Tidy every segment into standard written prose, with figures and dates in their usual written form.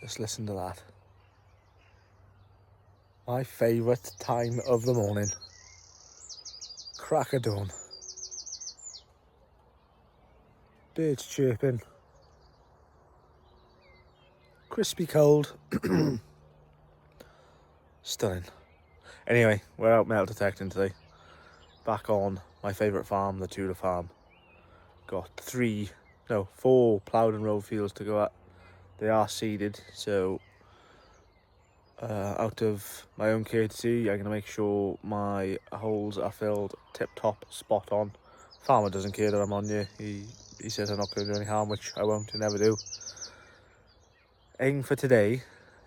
Just listen to that. My favourite time of the morning. Crack of dawn. Birds chirping. Crispy cold. Stunning. Anyway, we're out metal detecting today. Back on my favourite farm, the Tudor farm. Got 4 ploughed and road fields to go at. They are seeded, so out of my own courtesy, I'm going to make sure my holes are filled tip-top, spot on. Farmer doesn't care that I'm on here. He says I'm not going to do any harm, which I won't, I never do. Aim for today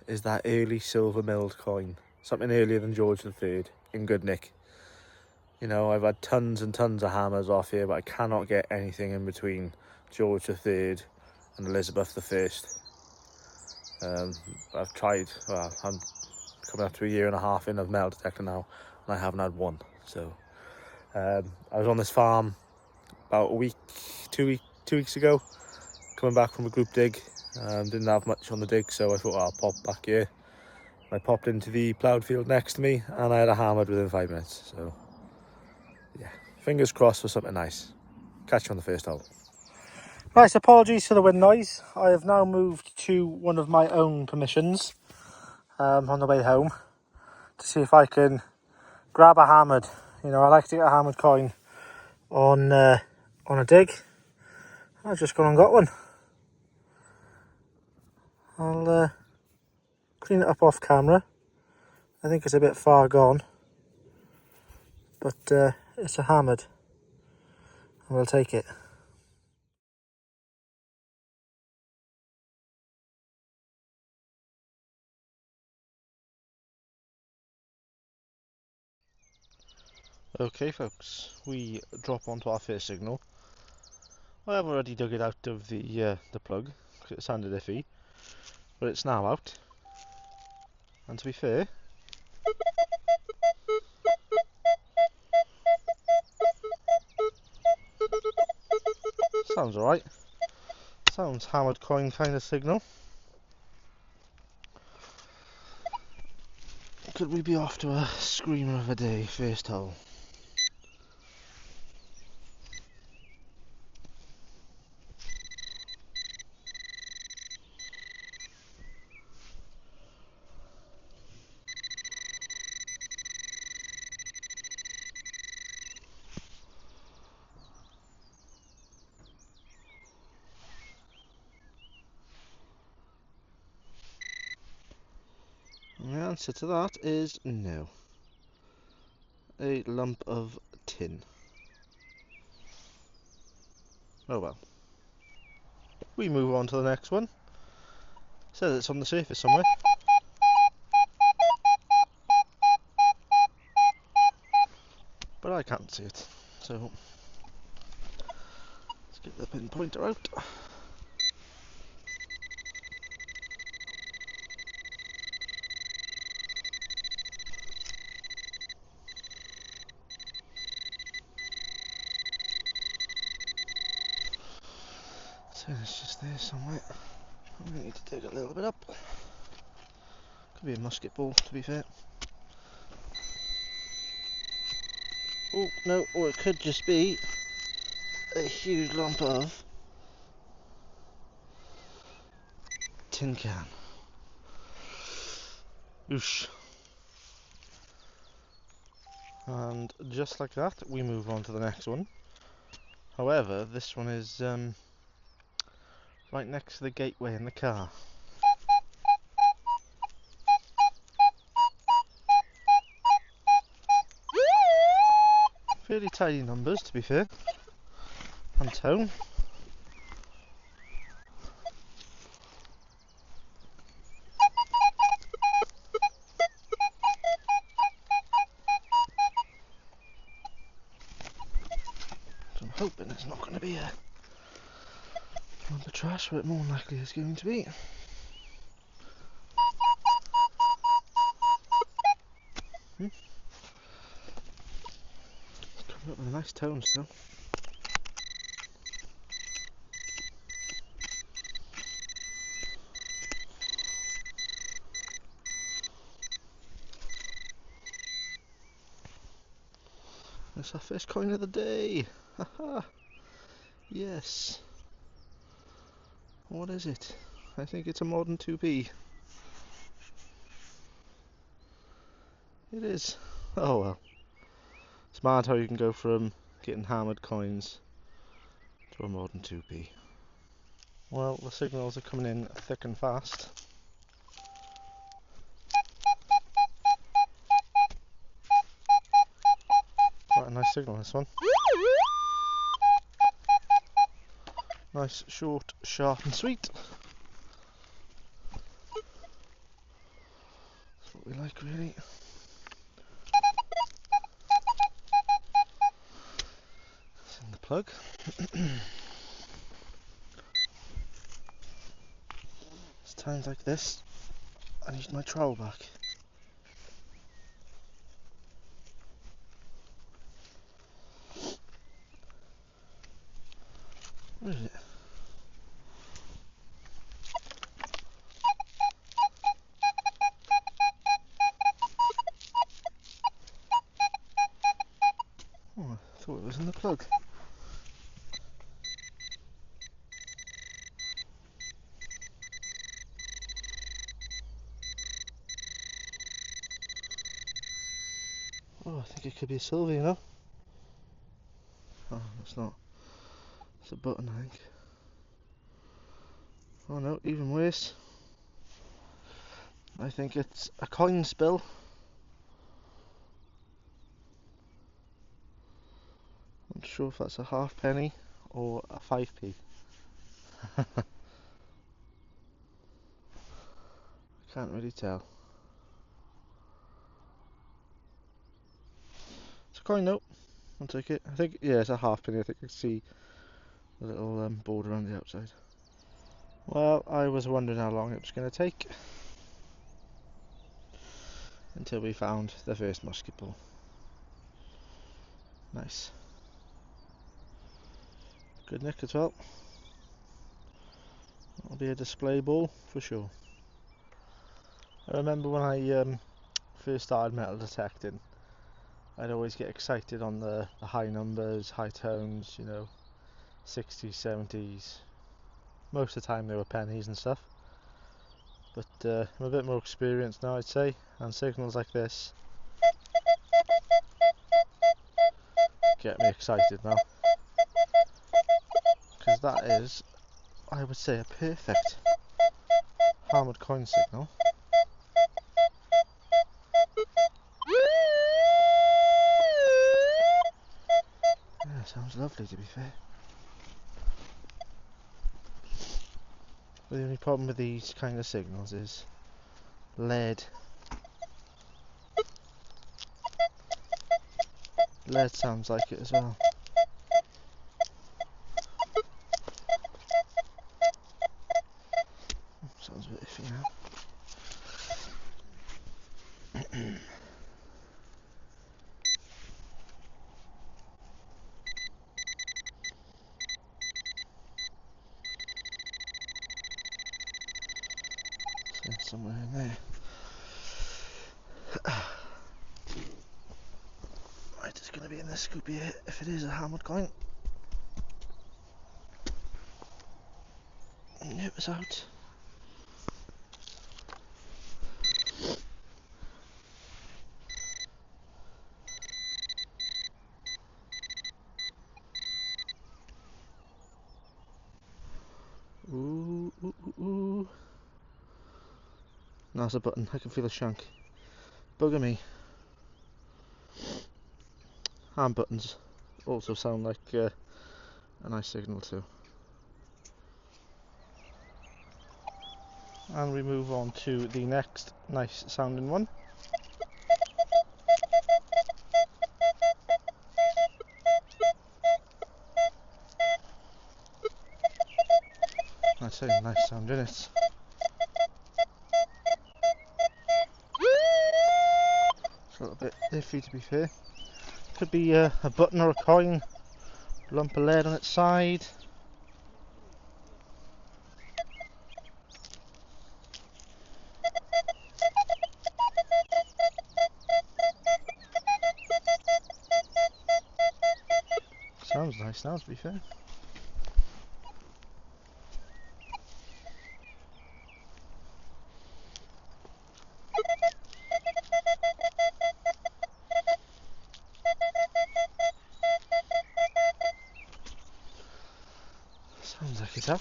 is that early silver milled coin. Something earlier than George III, in good nick. You know, I've had tons and tons of hammers off here, but I cannot get anything in between George III and Elizabeth I. I've tried, well, I'm coming up to a year and a half in of metal detector now, and I haven't had one. So I was on this farm about 2 weeks ago, coming back from a group dig. Didn't have much on the dig, so I thought, I'll pop back here. I popped into the ploughed field next to me, and I had a hammered within 5 minutes. So yeah, fingers crossed for something nice. Catch you on the first hole. Nice, apologies for the wind noise. I have now moved to one of my own permissions on the way home to see if I can grab a hammered. You know, I like to get a hammered coin on a dig. I've just gone and got one. I'll clean it up off camera. I think it's a bit far gone, but it's a hammered, and we'll take it. Okay folks, we drop onto our first signal. I have already dug it out of the plug because it sounded iffy, but it's now out. And to be fair, sounds alright. Sounds hammered coin kind of signal. Could we be off to a screamer of a day, first hole? And the answer to that is no. A lump of tin. Oh well. We move on to the next one. Says it's on the surface somewhere. But I can't see it. So let's get the pinpointer out. So it's just there somewhere. I'm going to need to dig a little bit up. Could be a musket ball, to be fair. Oh no, or it could just be a huge lump of tin can. Oosh. And just like that, we move on to the next one. However, this one is right next to the gateway in the car. Fairly tidy numbers, to be fair, and tone. So I'm hoping it's not going to be a lump of trash, but more than likely it's going to be. Coming up with a nice tone still. That's our first coin of the day. Haha. Yes. What is it? I think it's a modern 2p. It is. Oh well. It's mad how you can go from getting hammered coins to a modern 2p. Well, the signals are coming in thick and fast. Quite a nice signal, this one. Nice, short, sharp and sweet. That's what we like, really. It's in the plug. It's times like this I need my trowel back. Where is it? Oh, I thought it was in the plug. Oh, I think it could be a silver, you know? Oh, it's not. It's a button, I think. Oh no, even worse. I think it's a coin spill. I'm not sure if that's a halfpenny or a 5p. Can't really tell. It's a coin note. I'll take it. I think, yeah, it's a halfpenny. I think you can see the little border on the outside. Well, I was wondering how long it was going to take until we found the first musket ball. Nice. Good nick as well. That'll be a display ball for sure. I remember when I first started metal detecting, I'd always get excited on the high numbers, high tones, you know, 60s, 70s. Most of the time they were pennies and stuff. But I'm a bit more experienced now, I'd say, and signals like this get me excited now. Because that is, I would say, a perfect hammered coin signal. Yeah, sounds lovely, to be fair. But the only problem with these kind of signals is lead. Lead sounds like it as well. Sounds a bit iffy now. So somewhere in there. Right, it's going to be in this scoop here if it is a hammered coin. It was out. Ooh, ooh, ooh, ooh. No, it's a button. I can feel a shank. Bugger me. Hand buttons also sound like a nice signal too. And we move on to the next nice sounding one. I say nice sound, isn't it? It's a little bit iffy, to be fair. Could be a button or a coin, lump of lead on its side. nice now, to be fair. Sounds like it's out.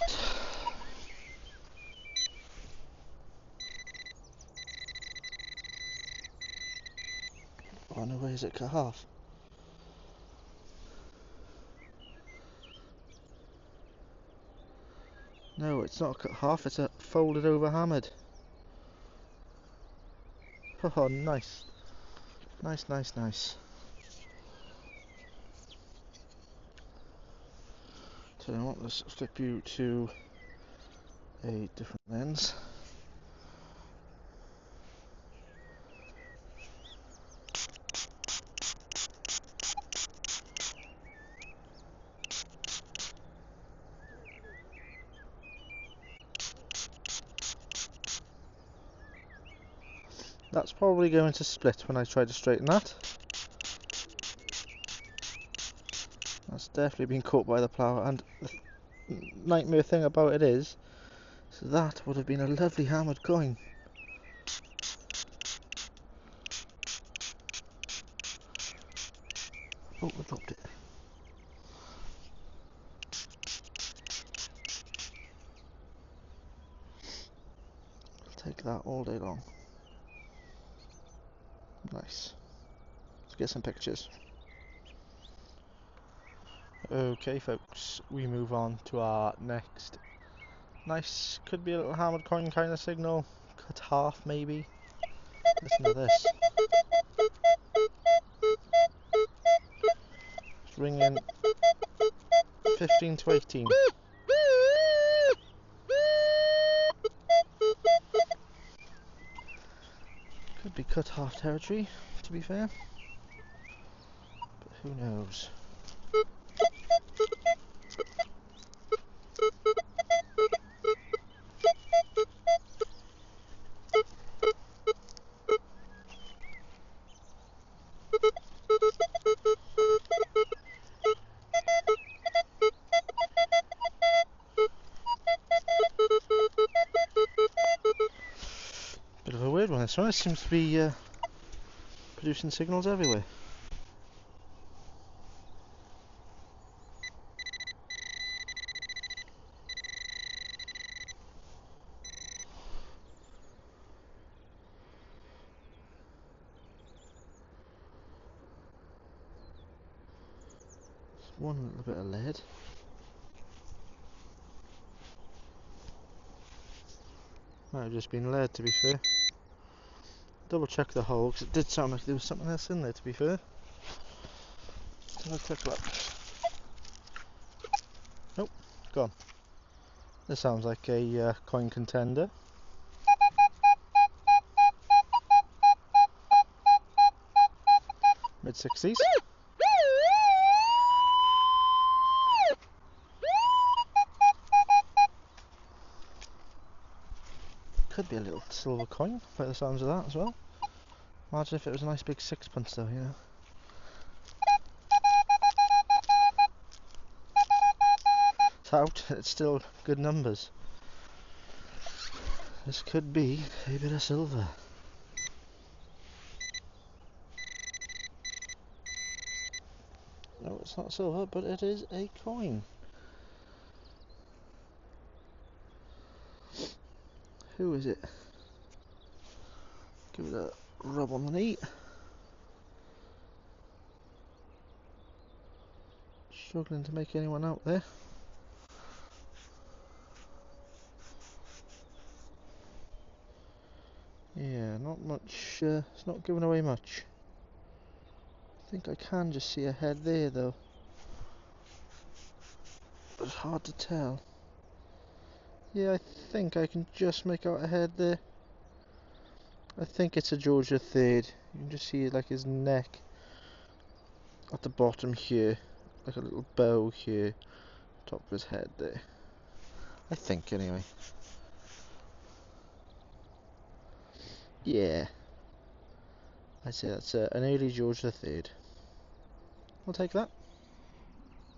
Oh no, where is it cut half? No, it's not cut half, it's a folded over hammered. Oh, nice. Nice, nice, nice. So I want to flip you to a different lens. That's probably going to split when I try to straighten that. That's definitely been caught by the plough, and the nightmare thing about it is, so that would have been a lovely hammered coin. Oh, I dropped it. I'll take that all day long. Nice. Let's get some pictures. Okay folks, we move on to our next nice, could be a little hammered coin kind of signal. Cut half maybe. Listen to this. It's ringing 15 to 18. Could be cut half territory, to be fair. But who knows? Bit of a weird one this one, it seems to be producing signals everywhere. One little bit of lead. Might have just been lead, to be fair. Double check the hole, because it did sound like there was something else in there, to be fair. Let's have a quick look. Nope, gone. This sounds like a coin contender. Mid-60s. Could be a little silver coin, by the sounds of that as well. Imagine if it was a nice big sixpence though, you know. It's out, it's still good numbers. This could be a bit of silver. No, it's not silver, but it is a coin. Who is it? Give it a rub on the knee. Struggling to make anyone out there. Yeah, not much, it's not giving away much. I think I can just see a head there though. But it's hard to tell. Yeah, I think I can just make out a head there. I think it's a George III. You can just see like his neck at the bottom here. Like a little bow here. Top of his head there. I think anyway. Yeah. I'd say that's an early George III. I'll take that.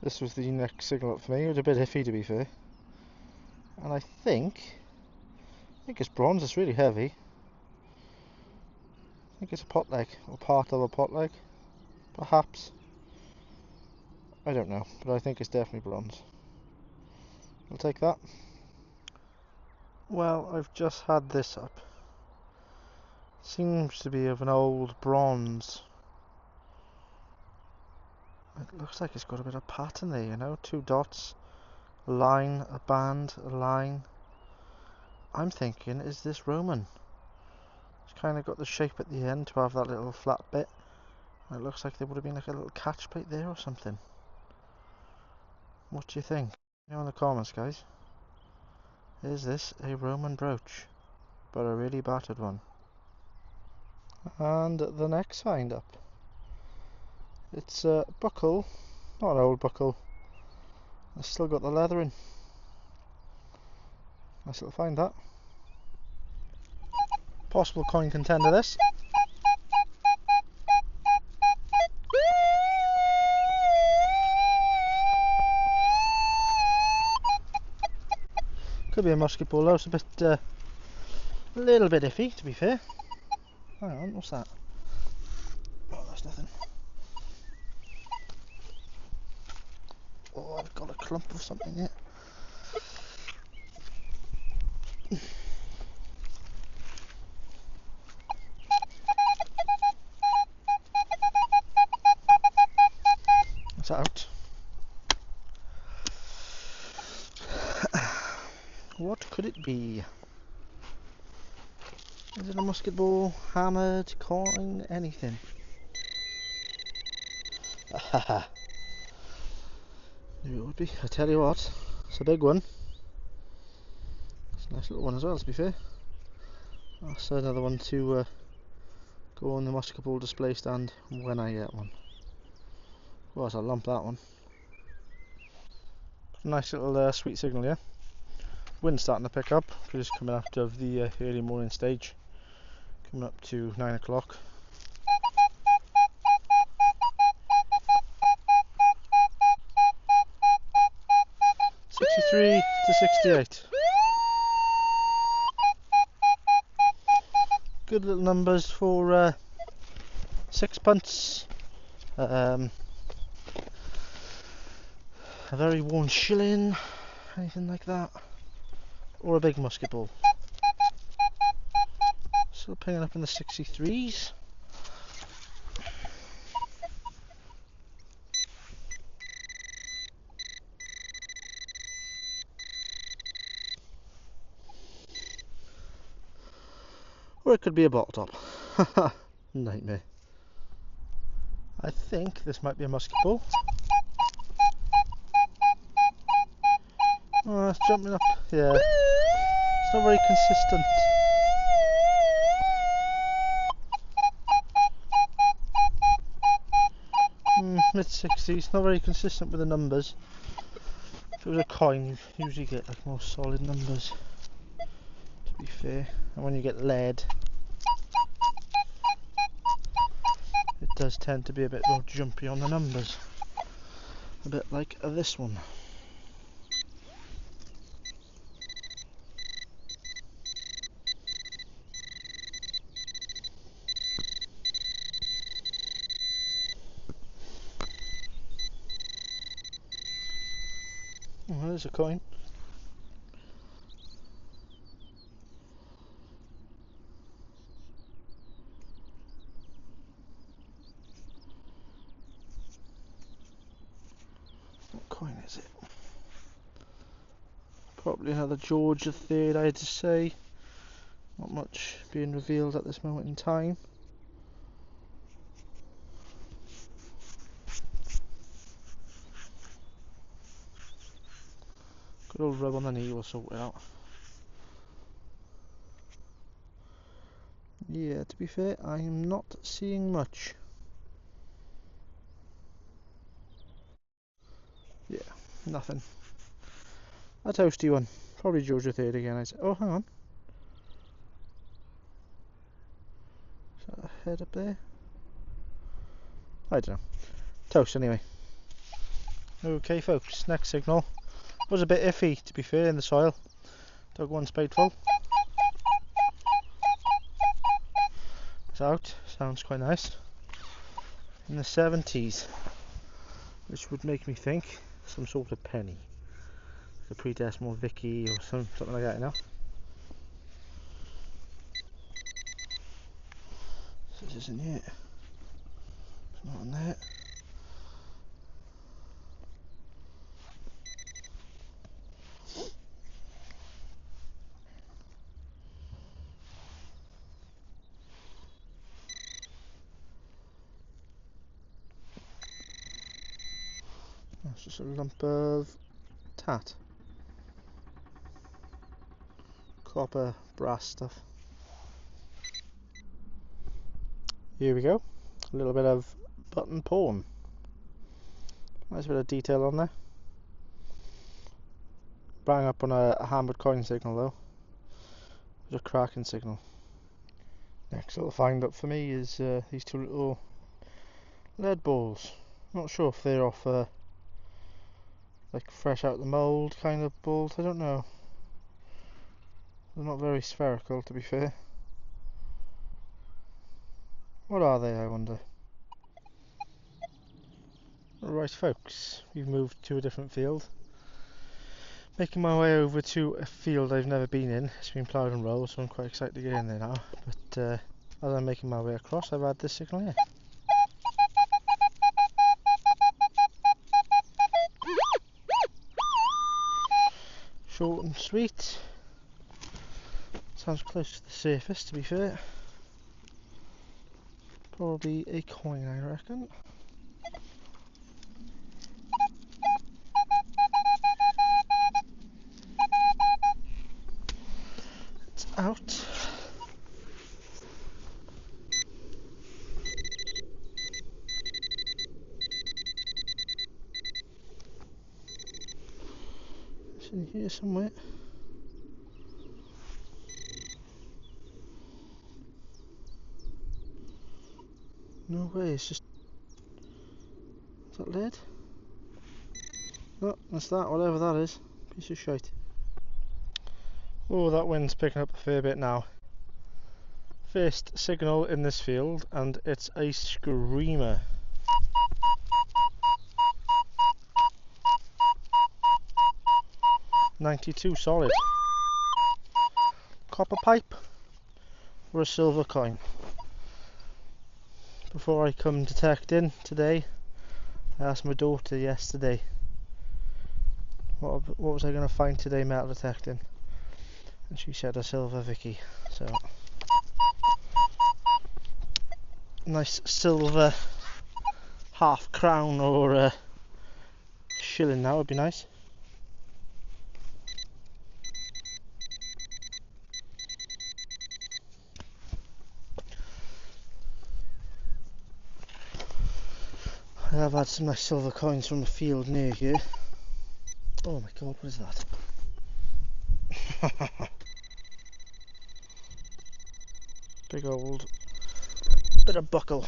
This was the next signal up for me. It was a bit iffy, to be fair. And I think it's bronze. It's really heavy. I think it's a pot leg, or part of a pot leg, perhaps. I don't know, but I think it's definitely bronze. I'll take that. Well, I've just had this up. Seems to be of an old bronze. It looks like it's got a bit of pattern there, you know, 2 dots, a line, a band, a line. I'm thinking, is this Roman? It's kind of got the shape at the end to have that little flat bit. And it looks like there would have been like a little catch plate there or something. What do you think? You know in the comments, guys. Is this a Roman brooch? But a really battered one. And the next find up. It's a buckle, not an old buckle. It's still got the leather in. Nice little find that. Possible coin contender this. Could be a musket ball though, it's a little bit iffy to be fair. Hang on, what's that? Oh, that's nothing. Oh, I've got a clump of something here. It's out. What could it be? Is it a musket ball, hammered, coin, anything? Ahaha. Maybe it would be. I tell you what, it's a big one. It's a nice little one as well, to be fair. That's another one to go on the musket ball display stand when I get one. Well, that's a lump, that one. Nice little sweet signal, yeah. Wind's starting to pick up because it's coming out of the early morning stage. Coming up to 9 o'clock. '63 to '68. Good little numbers for sixpence. A very worn shilling, anything like that, or a big musket ball. Still picking up in the 63s. Or it could be a bottle top. Nightmare. I think this might be a musket ball. Oh, it's jumping up. Yeah. It's not very consistent. Mid-60s, not very consistent with the numbers. If it was a coin, you usually get like more solid numbers, to be fair. And when you get lead, it does tend to be a bit more jumpy on the numbers. A bit like this one. Oh, there's a coin. What coin is it? Probably another George III, I'd say. Not much being revealed at this moment in time. Good old rub on the knee will sort it out. Yeah, to be fair, I am not seeing much. Yeah, nothing. A toasty one. Probably George III again, I'd say. Oh, hang on. Is that a head up there? I don't know. Toast anyway. Okay folks, next signal was a bit iffy to be fair in the soil. Dug one spadeful. It's out, sounds quite nice. In the 70s, which would make me think some sort of penny. A pre-decimal Vicky or something like that, you know. This isn't it. It's not on there. That's just a lump of tat. Copper, brass stuff. Here we go. A little bit of button pawn. Nice bit of detail on there. Bang up on a hammered coin signal though. There's a cracking signal. Next little find up for me is these two little lead balls. Not sure if they're off like fresh out the mould kind of balls, I don't know. They're not very spherical to be fair. What are they, I wonder? Right folks, we've moved to a different field. Making my way over to a field I've never been in. It's been ploughed and rolled, so I'm quite excited to get in there now. But as I'm making my way across, I've had this signal here. Short and sweet. Sounds close to the surface to be fair. Probably a coin, I reckon. It's out. It's in here somewhere. No way, it's just... Is that lead? No, that's that, whatever that is. Piece of shite. Oh, that wind's picking up a fair bit now. First signal in this field, and it's a screamer. .92 solid. Copper pipe or a silver coin. Before I come detecting today, I asked my daughter yesterday what was I going to find today metal detecting, and she said a silver Vicky. So nice silver half crown or a shilling now would be nice. I have had some nice silver coins from a field near here. Oh my god, what is that? Big old bit of buckle.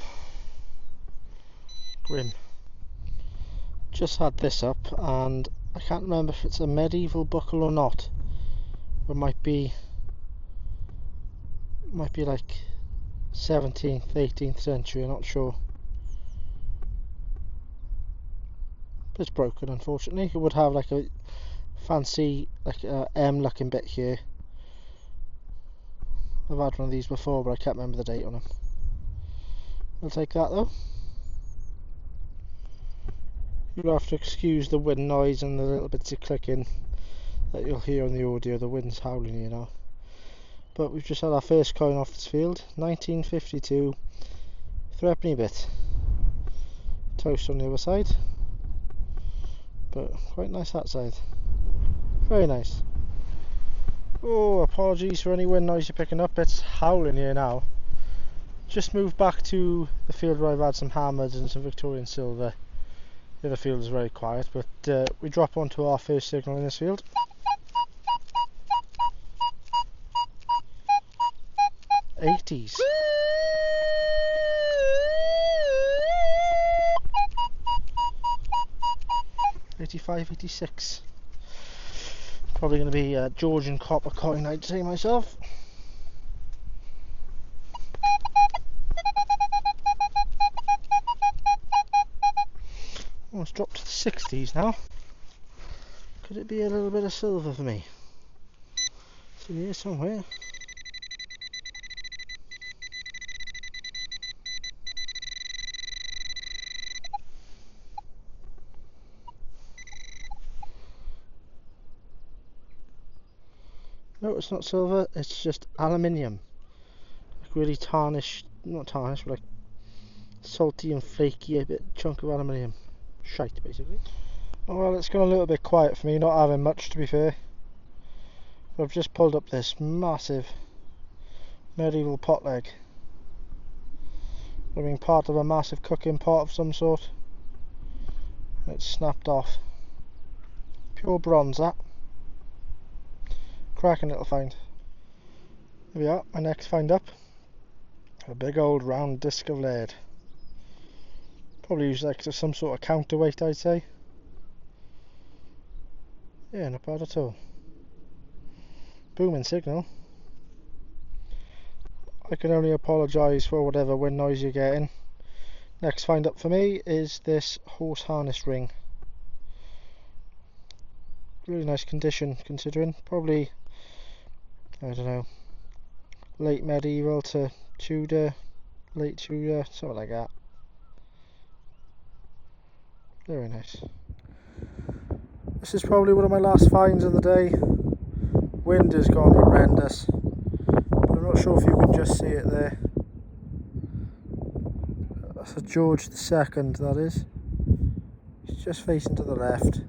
Grim. Just had this up and I can't remember if it's a medieval buckle or not. It might be like 17th, 18th century, I'm not sure. It's broken unfortunately. It would have like a fancy like M looking bit here. I've had one of these before but I can't remember the date on them. I'll take that though. You'll have to excuse the wind noise and the little bits of clicking that you'll hear on the audio. The wind's howling here now. But we've just had our first coin off this field. 1952 threepenny bit. Toast on the other side. But quite nice that side. Very nice. Oh, apologies for any wind noise you're picking up. It's howling here now. Just moved back to the field where I've had some hammers and some Victorian silver. The other field is very quiet, but we drop onto our first signal in this field. '80s. 85, 86. Probably going to be a Georgian copper coin, I'd say myself. Oh, it's dropped to the 60s now. Could it be a little bit of silver for me? It's in here somewhere. No, it's not silver, it's just aluminium. Like really tarnished, not tarnished, but like salty and flaky, a bit chunk of aluminium. Shite, basically. Oh, well, it's gone a little bit quiet for me, not having much to be fair. But I've just pulled up this massive medieval pot leg. I mean, part of a massive cooking pot of some sort. It's snapped off. Pure bronze, that. Cracking little find. There we are, my next find up. A big old round disc of lead. Probably use like some sort of counterweight, I'd say. Yeah, not bad at all. Booming signal. I can only apologise for whatever wind noise you're getting. Next find up for me is this horse harness ring. Really nice condition considering. Probably, I don't know, late medieval to Tudor, late Tudor, something like that. Very nice. This is probably one of my last finds of the day. Wind has gone horrendous, but I'm not sure if you can just see it there. That's a George II, that is. It's just facing to the left.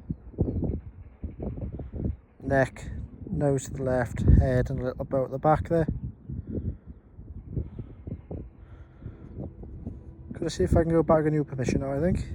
Neck, nose to the left, head and a little bow at the back there. Gonna see if I can go back and new permission now, I think.